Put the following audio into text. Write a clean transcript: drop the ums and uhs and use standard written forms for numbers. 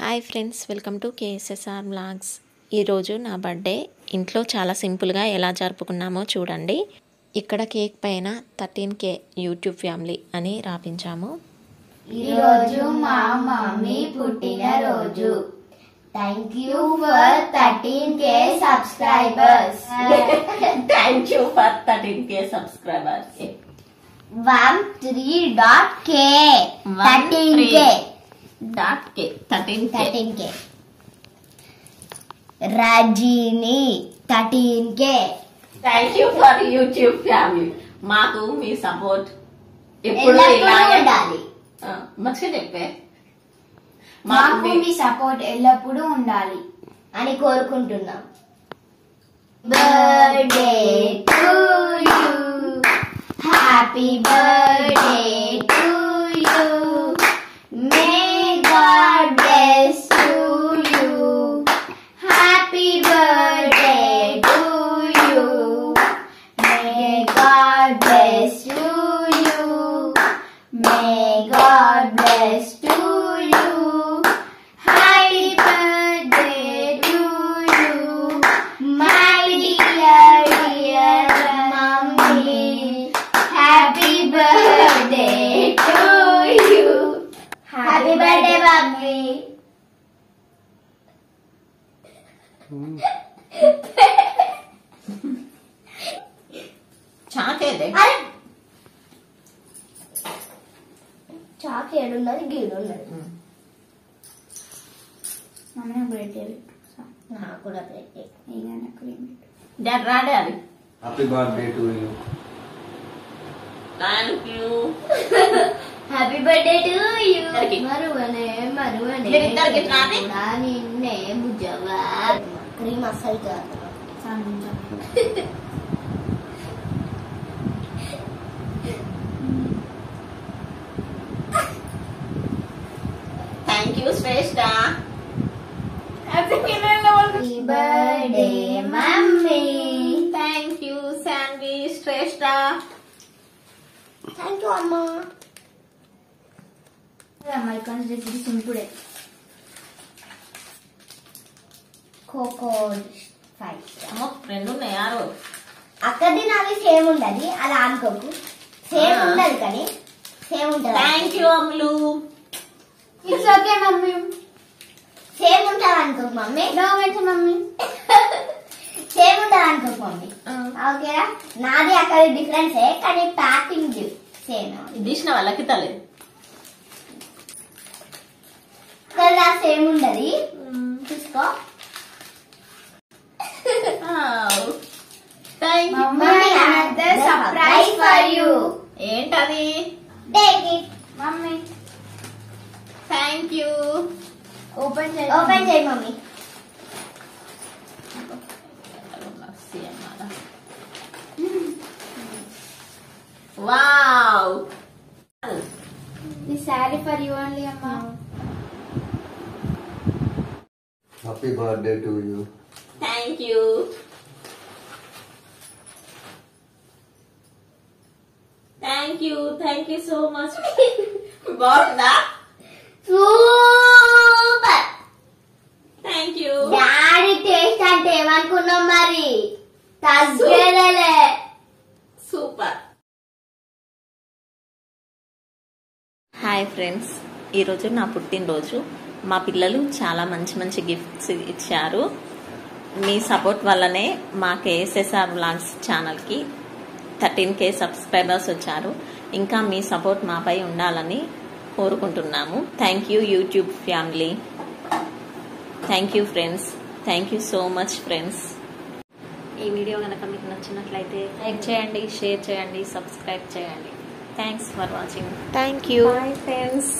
Hi friends, welcome to KSSR vlogs. ఈరోజు నా birthday ఇంట్లో చాలా సింపుల్గా ఎలా జరుపుకున్నామో చూడండి. ఇక్కడ కేక్ పైన 13K యూట్యూబ్ ఫ్యామిలీ అని రాపించాము. ఈరోజు మా మమ్మీ పుట్టినరోజు. Thank you for 13K subscribers. Thank you for 13K subscribers. 13.K 13K రజీని 13K. Thank you for YouTube family. మాకు మీ సపోర్ట్ ఎప్పుడు ఉండాలి. మంచిగా చెప్పే. మాకు మీ సపోర్ట్ ఎల్లప్పుడూ ఉండాలి అని కోరుకుంటున్నాం. Birthday to you, happy birthday to you, may God bless you, happy birthday to you, may God bless you, may God bless to you. Happy birthday to you, my dear mommy. Happy birthday to you. Happy birthday, mommy. చాకేదే చాక్ ఏడున్నది, గీడున్నది. Mommy bread నాకు కూడా bread రాడే అది. Happy birthday to you. Thank you. Happy birthday to you. ఇద్దరికి. మరువనే మీరిద్దరికి నాది? కూడా నిన్నే బుజ్జవా. క్రీమ్ అస్సలు కాదు. Thank you Shreshtha. Happy birthday, mummy. Thank you Shanvi Shreshtha. Thank you, Amma. My consistency simple. Coco 5. అమ్మో రెండు ఉన్నాయి ఆరో. అక్కడి నాది సేమ్ ఉండదు, అలా అనుకోకు. సేమ్ ఉండదు కానీ సేమ్ ఉంటుంది. Thank you Ammulu. It's okay mummy. Same ఉంటుంది అనుకోకు మమ్మీ. మమ్మీ సేమ్ ఉంటుంది అనుకోకు మమ్మీ. ఓకేనా? నాది అక్కడ డిఫరెన్సే కానీ ప్యాకింగ్ సేమ్. ఇది ఇచ్చిన వాళ్ళకి తలేదు. కదా సేమ్ ఉండదు. చూసుకో. Thank you. Mommy, another surprise for you. ఏంటది? Take it, mommy. Thank you. Open చేయి మమ్మీ. Wow. This saree for you only, Amma. Happy birthday to you. Thank you. Thank you so much. బాగుందా? Super. Thank you. Daddy taste అంటే ఏమనుకున్నాం మరి? తగ్గేదేలే. Super. Hi friends, ఈరోజు నా పుట్టినరోజు. మా పిల్లలు చాలా మంచి మంచి గిఫ్ట్స్ ఇచ్చారు. మీ సపోర్ట్ వల్లనే మా కేఎస్ఎస్ఆర్ వ్లాగ్స్ ఛానల్కి 13K సబ్స్క్రైబర్స్ వచ్చారు. ఇంకా మీ సపోర్ట్ మాపై ఉండాలని కోరుకుంటున్నాము. Thank you YouTube family. Thank you friends. Thank you so much friends. ఈ వీడియో కనుక మీకు నచ్చినట్లయితే లైక్ చేయండి, షేర్ చేయండి, సబ్స్క్రైబ్ చేయండి. Thanks for watching. Thank you. Bye friends.